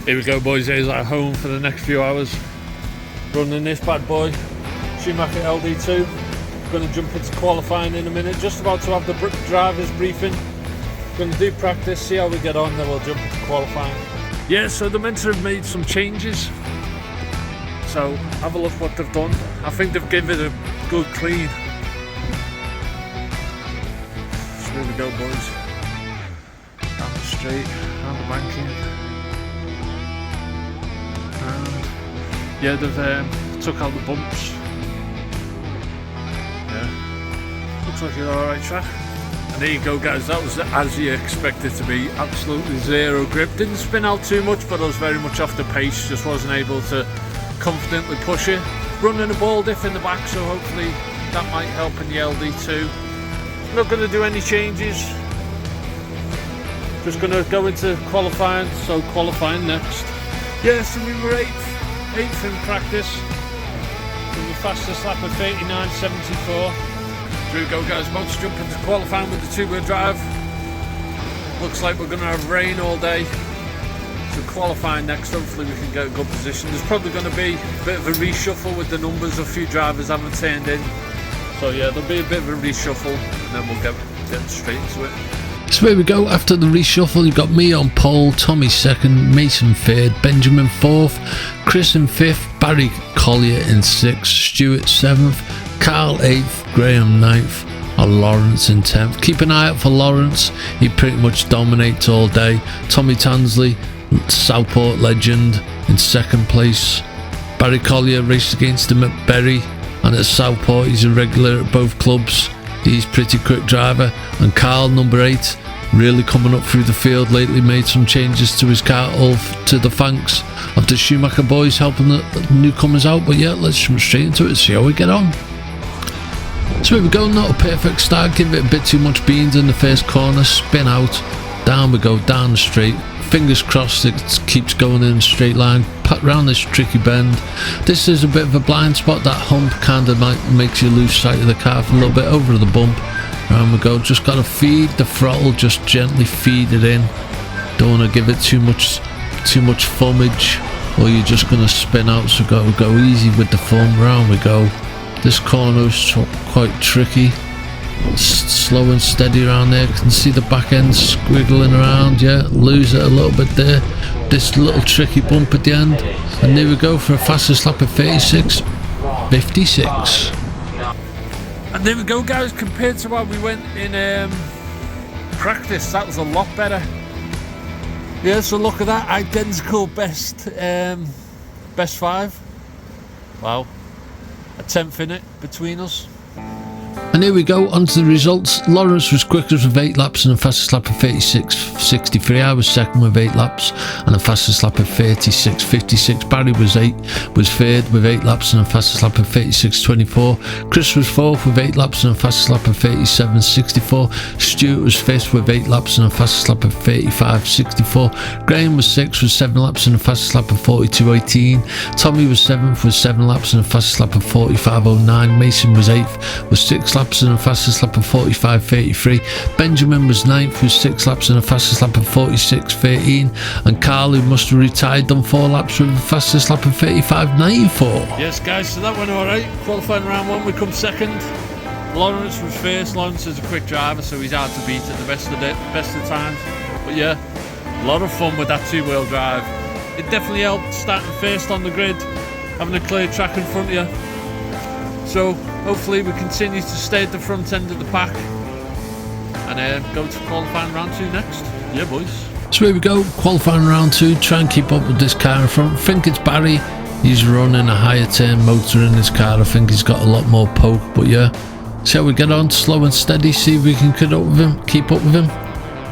Here we go, boys. Here's our home for the next few hours. Running this bad boy, Schumacher LD2. Going to jump into qualifying in a minute. Just about to have the drivers briefing. Going to do practice, see how we get on, then we'll jump into qualifying. Yeah, so they're meant to have made some changes. So have a look what they've done. I think they've given it a good clean. So here we go, boys. Down the straight, down the banking. And yeah, they've took out the bumps. Yeah, looks like an alright track. And there you go, guys, that was as you expect it to be. Absolutely zero grip. Didn't spin out too much, but I was very much off the pace. Just wasn't able to confidently push it. Running a ball diff in the back, so hopefully that might help in the LD2. Not going to do any changes. Just going to go into qualifying, so qualifying next. Yeah, so we were 8th in practice. We were fastest lap of 89.74. Here we go, guys, about to jump into qualifying with the two-wheel drive. Looks like we're going to have rain all day. So qualifying next, hopefully we can get a good position. There's probably going to be a bit of a reshuffle with the numbers. A few drivers haven't turned in. So yeah, there'll be a bit of a reshuffle and then we'll get straight into it. So here we go, after the reshuffle you've got me on pole, Tommy second, Mason third, Benjamin fourth, Chris in fifth, Barry Collier in sixth, Stuart seventh, Carl 8th, Graham 9th, and Lawrence in 10th. Keep an eye out for Lawrence, he pretty much dominates all day. Tommy Tansley, Southport legend, in second place. Barry Collier raced against him at Bury, and at Southport he's a regular at both clubs. He's pretty quick driver. And Carl, number 8, really coming up through the field lately, made some changes to his car, all to the thanks of the Schumacher boys helping the newcomers out. But yeah, let's jump straight into it, see how we get on. So here we go, not a perfect start, give it a bit too much beans in the first corner, spin out, down we go, down the straight, fingers crossed it keeps going in a straight line, pat round this tricky bend. This is a bit of a blind spot, that hump kind of makes you lose sight of the car for a little bit, over the bump, round we go, just got to feed the throttle, just gently feed it in, don't want to give it too much thumbage or you're just going to spin out, so go easy with the thumb, round we go. This corner is quite tricky, slow and steady around there, can see the back end squiggling around, yeah, lose it a little bit there, this little tricky bump at the end, and there we go for a fastest lap of 36.56. And there we go, guys, compared to what we went in practice, that was a lot better. Yeah, so look at that, identical best 5. Wow. A 10th in it between us. And here we go, onto the results. Lawrence was quickest with 8 laps and a fastest lap of 36.63. I was second with 8 laps and a fastest lap of 36.56. Barry was third with 8 laps and a fastest lap of 36.24. Chris was fourth with 8 laps and a fastest lap of 37.64. Stuart was fifth with 8 laps and a fastest lap of 35.64. Graham was sixth with 7 laps and a fastest lap of 42.18. Tommy was seventh with 7 laps and a fastest lap of 45.09. Mason was 8th with 6 laps and a fastest lap of 45.33. Benjamin was 9th with 6 laps and a fastest lap of 46.13. And Carl, who must have retired, done 4 laps with the fastest lap of 35.94. Yes, guys, so that went alright. Qualifying round 1, we come second. Lawrence was first. Lawrence is a quick driver, so he's hard to beat at the best of times. But yeah, a lot of fun with that two-wheel drive. It definitely helped starting first on the grid, having a clear track in front of you. So hopefully we continue to stay at the front end of the pack and go to qualifying round 2 next. Yeah, boys. So here we go, qualifying round 2, try and keep up with this car in front. I think it's Barry, he's running a higher turn motor in his car. I think he's got a lot more poke, but yeah, see how we get on, slow and steady, see if we can keep up with him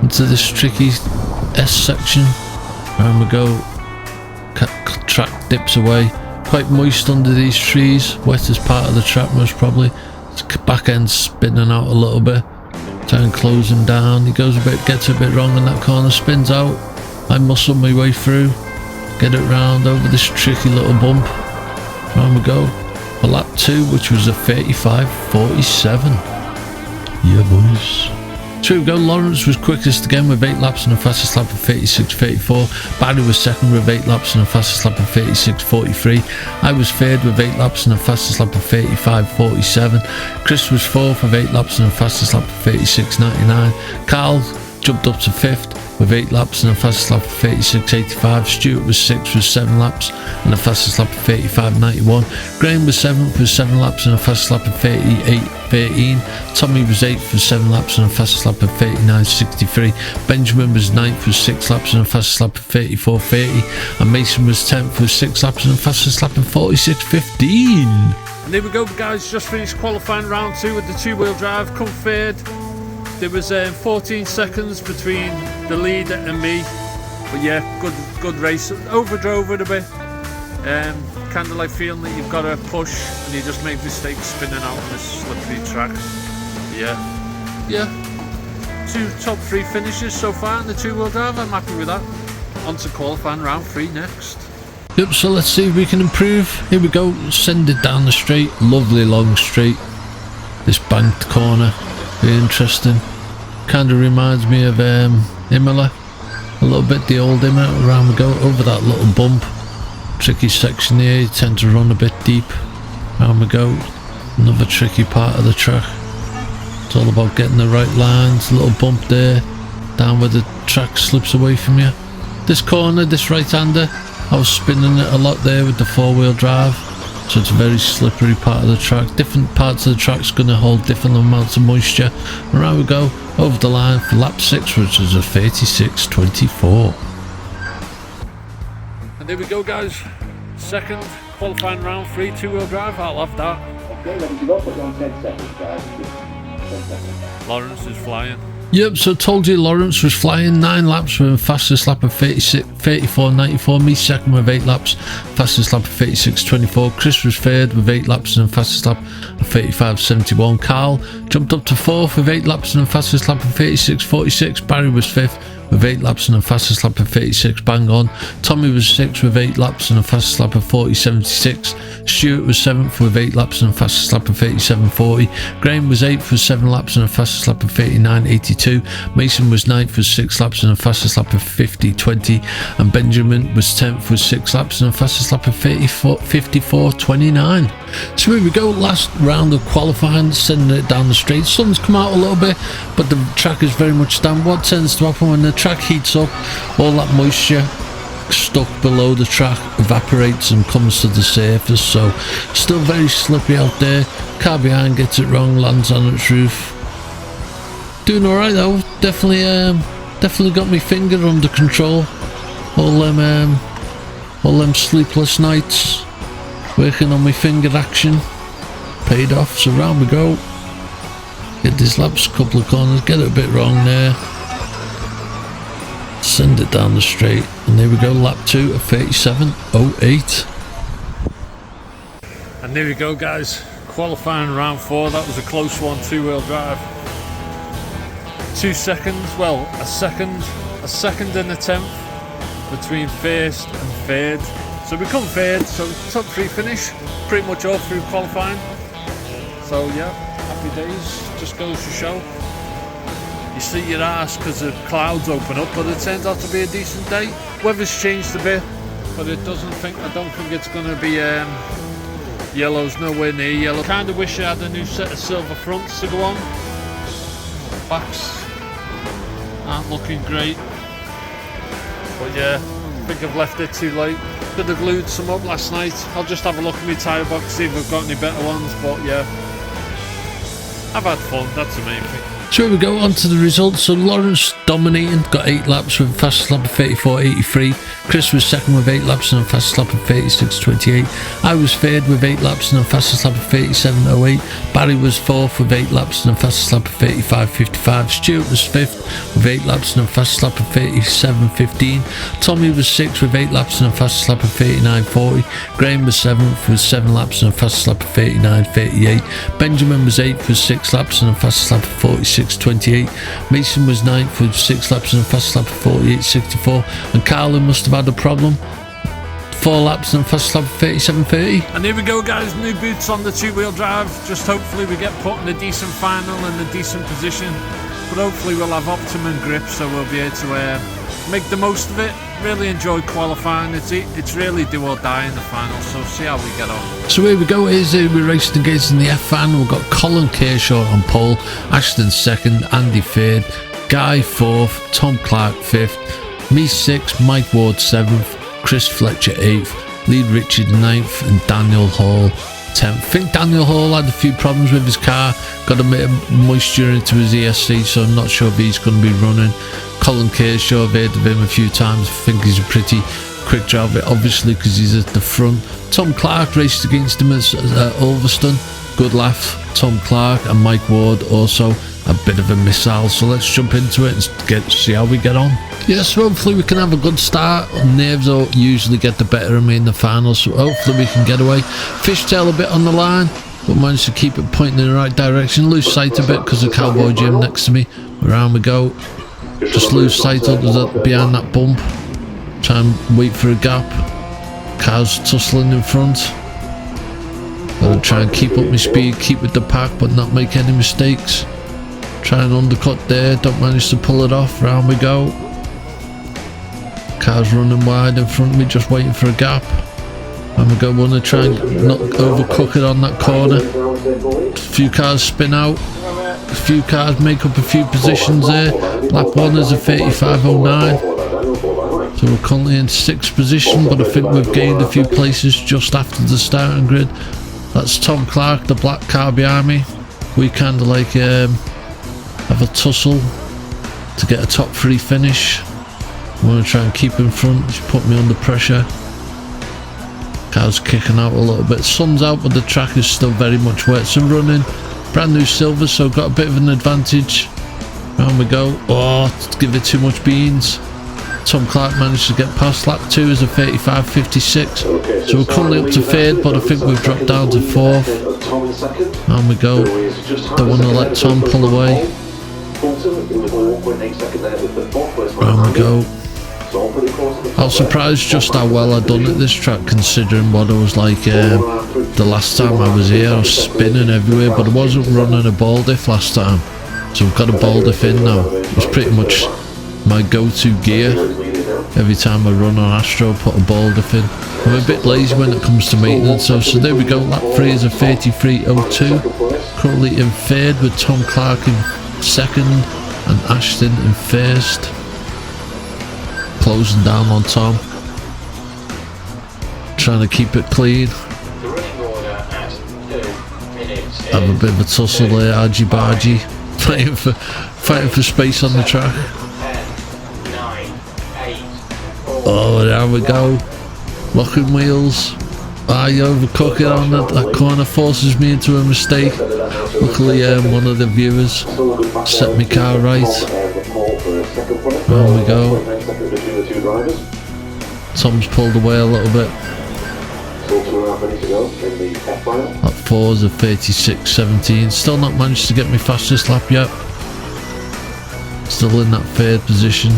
into this tricky S section. Round we go, track dips away. Quite moist under these trees, wettest part of the track most probably. It's back end spinning out a little bit. Try and close him down. He goes gets a bit wrong in that corner, spins out. I muscle my way through, get it round over this tricky little bump. Round we go for lap 2, which was a 35.47. Yeah, boys. So here we go, Lawrence was quickest again with 8 laps and a fastest lap of 36.34. Barry was second with 8 laps and a fastest lap of 36.43. I was third with 8 laps and a fastest lap of 35.47. Chris was fourth with 8 laps and a fastest lap of 36.99. Carl jumped up to fifth with 8 laps and a fastest lap of 36.85. Stuart was 6th with 7 laps and a fastest lap of 35.91. Graham was 7th with 7 laps and a fastest lap of 38.13. Tommy was 8th with 7 laps and a fastest lap of 39.63. Benjamin was 9th with 6 laps and a fastest lap of 34.30. And Mason was 10th with 6 laps and a fastest lap of 46.15. And there we go, guys, just finished qualifying round 2 with the 2-wheel drive, come third. There was 14 seconds between the leader and me, but yeah, good race. Overdrove it a bit, kind of like feeling that you've got to push and you just make mistakes spinning out on this slippery track. Yeah, 2 top 3 finishes so far in the 2-wheel drive. I'm happy with that. On to qualifying round 3 next. Yep, so let's see if we can improve. Here we go, send it down the straight, lovely long straight. This banked corner, very interesting. Kind of reminds me of Imola, a little bit, the old Imola. Around we go, over that little bump. Tricky section here, you tend to run a bit deep. Around we go, another tricky part of the track. It's all about getting the right lines, a little bump there, down where the track slips away from you. This corner, this right-hander, I was spinning it a lot there with the 4-wheel drive. So it's a very slippery part of the track. Different parts of the track's going to hold different amounts of moisture. And around we go, over the line for lap 6, which is a 36.24. And there we go, guys. Second qualifying round 3, 2-wheel drive. I'll have that. Okay, ready to go. Put you on 10 seconds, guys. 10 seconds. Lawrence is flying. Yep, so told you Lawrence was flying. 9 laps with a fastest lap of 34.94. Me second with 8 laps, fastest lap of 36.24. Chris was third with 8 laps and a fastest lap of 35.71. Carl jumped up to fourth with 8 laps and a fastest lap of 36.46. Barry was fifth with 8 laps and a fastest lap of 36 bang on. Tommy was 6th with 8 laps and a fastest lap of 40.76. Stuart was 7th with 8 laps and a fastest lap of 37.40. Graham was 8th with 7 laps and a fastest lap of 39.82. Mason was 9th with 6 laps and a fastest lap of 50.20. And Benjamin was 10th with 6 laps and a fastest lap of 54.29. So here we go, last round of qualifying, sending it down the straight. Sun's come out a little bit, but the track is very much down. What tends to happen when the track heats up, all that moisture stuck below the track evaporates and comes to the surface. So still very slippy out there. Car behind gets it wrong, lands on its roof. Doing all right though. Definitely got my finger under control. All them sleepless nights working on my finger action paid off. So round we go. Get these laps, a couple of corners, get it a bit wrong there. Send it down the straight, and there we go, lap 2 at 37.08. And there we go, guys, qualifying round 4. That was a close one, 2-wheel drive. 2 seconds, well, a second and a 10th between first and third. So we come third, so top 3 finish, pretty much all through qualifying. So yeah, happy days, just goes to show. You see your arse because the clouds open up, but it turns out to be a decent day. Weather's changed a bit, but I don't think it's going to be yellow's nowhere near yellow. Kind of wish I had a new set of silver fronts to go on. Backs aren't looking great, but yeah, I think I've left it too late. Could have glued some up last night. I'll just have a look at my tyre box, see if I've got any better ones, but yeah, I've had fun, that's the main thing. So here we go, on to the results. So Lawrence dominating, got 8 laps with a fastest lap of 34.83. Chris was second with 8 laps and a fastest lap of 36.28. I was third with 8 laps and a fastest lap of 37.08. Barry was fourth with 8 laps and a fastest lap of 35.55. Stuart was fifth with 8 laps and a fastest lap of 37.15. Tommy was sixth with 8 laps and a fastest lap of 39.40. Graham was seventh with 7 laps and a fastest lap of 39.38. Benjamin was 8th with 6 laps and a fastest lap of 46.28. Mason was 9th with 6 laps and a fastest lap of 48.64. And Carlin must have had a problem. 4 laps and a fastest lap of 37.30. And here we go, guys, new boots on the 2-wheel drive. Just hopefully we get put in a decent final and a decent position. but hopefully we'll have optimum grip, so we'll be able to make the most of it. Really enjoyed qualifying. It's really do or die in the final, so see how we get on. So here we go, we're racing against in the F final. We've got Colin Kershaw on pole, Ashton second, Andy third, Guy fourth, Tom Clark fifth, me sixth, Mike Ward seventh, Chris Fletcher eighth, Lee Richard ninth, and Daniel Hall 10th. I think Daniel Hall had a few problems with his car, got a bit of moisture into his ESC, so I'm not sure if he's going to be running. Colin Kershaw, I've heard of him a few times. I think he's a pretty quick driver, obviously, because he's at the front. Tom Clark raced against him at Ulverston. Good laugh. Tom Clark and Mike Ward also a bit of a missile. So let's jump into it and see how we get on. Yes, so hopefully we can have a good start. Nerves will usually get the better of me in the finals, so hopefully we can get away. Fishtail a bit on the line, but managed to keep it pointing in the right direction. Lose sight a bit because of Cowboy Jim next to me. Around we go. Just lose sight of behind that bump. Try and wait for a gap. Cars tussling in front. Gotta try and keep up my speed, keep with the pack, but not make any mistakes. Try and undercut there, don't manage to pull it off. Round we go. Cars running wide in front of me, just waiting for a gap. And we go, want to try and not overcook it on that corner. A few cars spin out. A few cars make up a few positions there. Lap 1 is a 35.09. So we're currently in 6th position, but I think we've gained a few places just after the starting grid. That's Tom Clark, the black car behind me. We kind of like have a tussle to get a top 3 finish. I'm going to try and keep in front. He's put me under pressure. Car's kicking out a little bit. Sun's out, but the track is still very much wet. So running brand new silver, so got a bit of an advantage. Round we go. Oh, give it too much beans. Tom Clark managed to get past. Lap 2 is a 35.56. So we're currently up to 3rd, but I think we've dropped down to 4th. Round we go. Don't want to let Tom pull away. Round we go. I was surprised just how well I'd done at this track, considering what I was like the last time I was here. I was spinning everywhere, but I wasn't running a ball diff last time, so I've got a ball diff in now. It's pretty much my go-to gear. Every time I run on Astro, I put a ball diff in. I'm a bit lazy when it comes to maintenance, so there we go. Lap 3 is a 33.02. Currently in 3rd with Tom Clark in 2nd and Ashton in 1st. Closing down on Tom, trying to keep it clean. Have a bit of a tussle there, argy bargy, fighting for space on the track. Oh, there we go, locking wheels. I overcook it on that corner, forces me into a mistake. Luckily one of the viewers set my car right. There we go. Tom's pulled away a little bit. Lap 4 is a 36.17. Still not managed to get my fastest lap yet. Still in that 3rd position.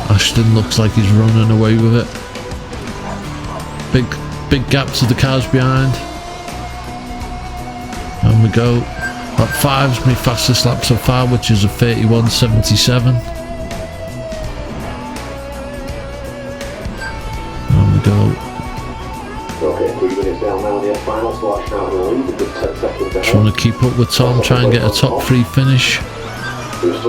Ashton looks like he's running away with it. Big gap to the cars behind. And we go. Lap 5 is my fastest lap so far, which is a 31.77. There we go. Trying to keep up with Tom, try and get a top 3 finish. It's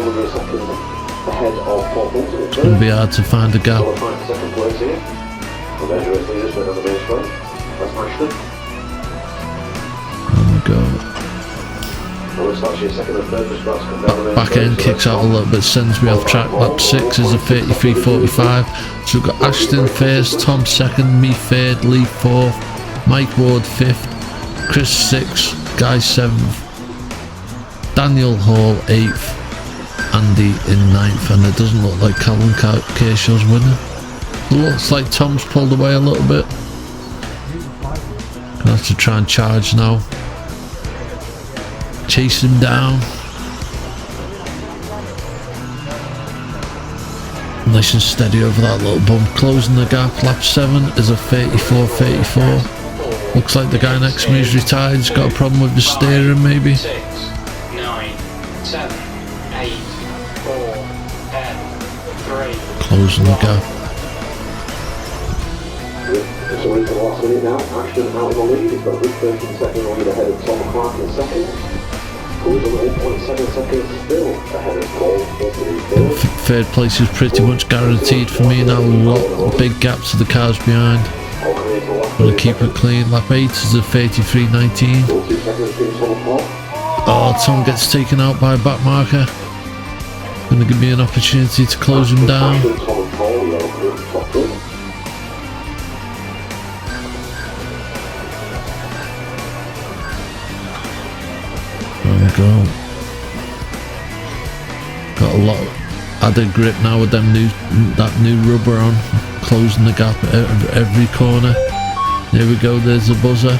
going to be hard to find a gap. There we go. Back end kicks out a little bit, sends me off track. Lap 6 is a 33.45. So we've got Ashton 1st, Tom 2nd, me 3rd, Lee 4th, Mike Ward 5th, Chris 6th, Guy 7th, Daniel Hall 8th, Andy in 9th, and it doesn't look like Colin Kershaw's winning. It looks like Tom's pulled away a little bit. Gonna have to try and charge now. Chase him down. Nice and steady over that little bump. Closing the gap. Lap 7 is a 34.34. Looks like the guy next to me is retired. He's got a problem with the steering maybe. closing the gap. So into the last minute now, Ashton out in the lead, he's got a good 13 second lead ahead of Tom Clark in second. Goes on 8.7 seconds still ahead of Paul. Third place is pretty much guaranteed for me now. Big gap to the cars behind. Gonna keep it clean. Lap 8 is a 33.19. Oh, Tom gets taken out by a back marker. Gonna give me an opportunity to close him down. There we go. Got a lot added grip now with that new rubber on, closing the gap at every corner. There we go, there's the buzzer.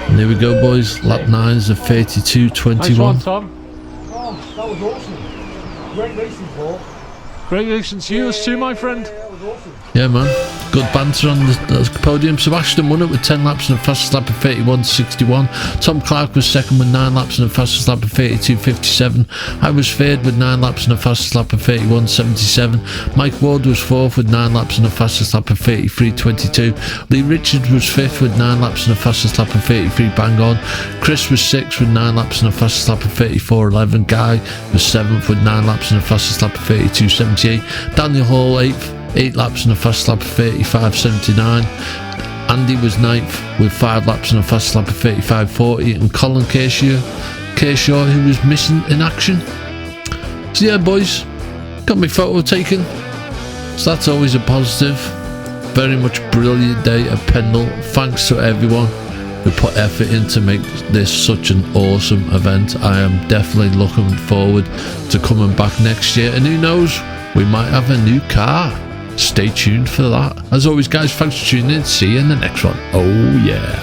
And there we go, boys. Lap 9 is a 32.21. Nice one, Tom. Oh, that was awesome. Great racing, Paul. Great racing to you too, my friend. That was awesome. Yeah, man. Good banter on the podium. Sebastian won it with 10 laps and a fastest lap of 31.61. Tom Clark was second with 9 laps and a fastest lap of 32.57. I was third with 9 laps and a fastest lap of 31.77. Mike Ward was fourth with 9 laps and a fastest lap of 33.22. Lee Richards was fifth with 9 laps and a fastest lap of 33 bang on. Chris was sixth with 9 laps and a fastest lap of 34.11. Guy was seventh with 9 laps and a fastest lap of 32.78. Daniel Hall 8th. 8 laps and a fast lap of 35.79. Andy was 9th with 5 laps and a fast lap of 35.40, and Colin Kershaw, who was missing in action. So yeah, boys, got my photo taken, so that's always a positive. Very much brilliant day at Pendle. Thanks to everyone who put effort in to make this such an awesome event. I am definitely looking forward to coming back next year, and who knows, we might have a new car. Stay tuned for that. As always, guys, thanks for tuning in. See you in the next one. Oh yeah.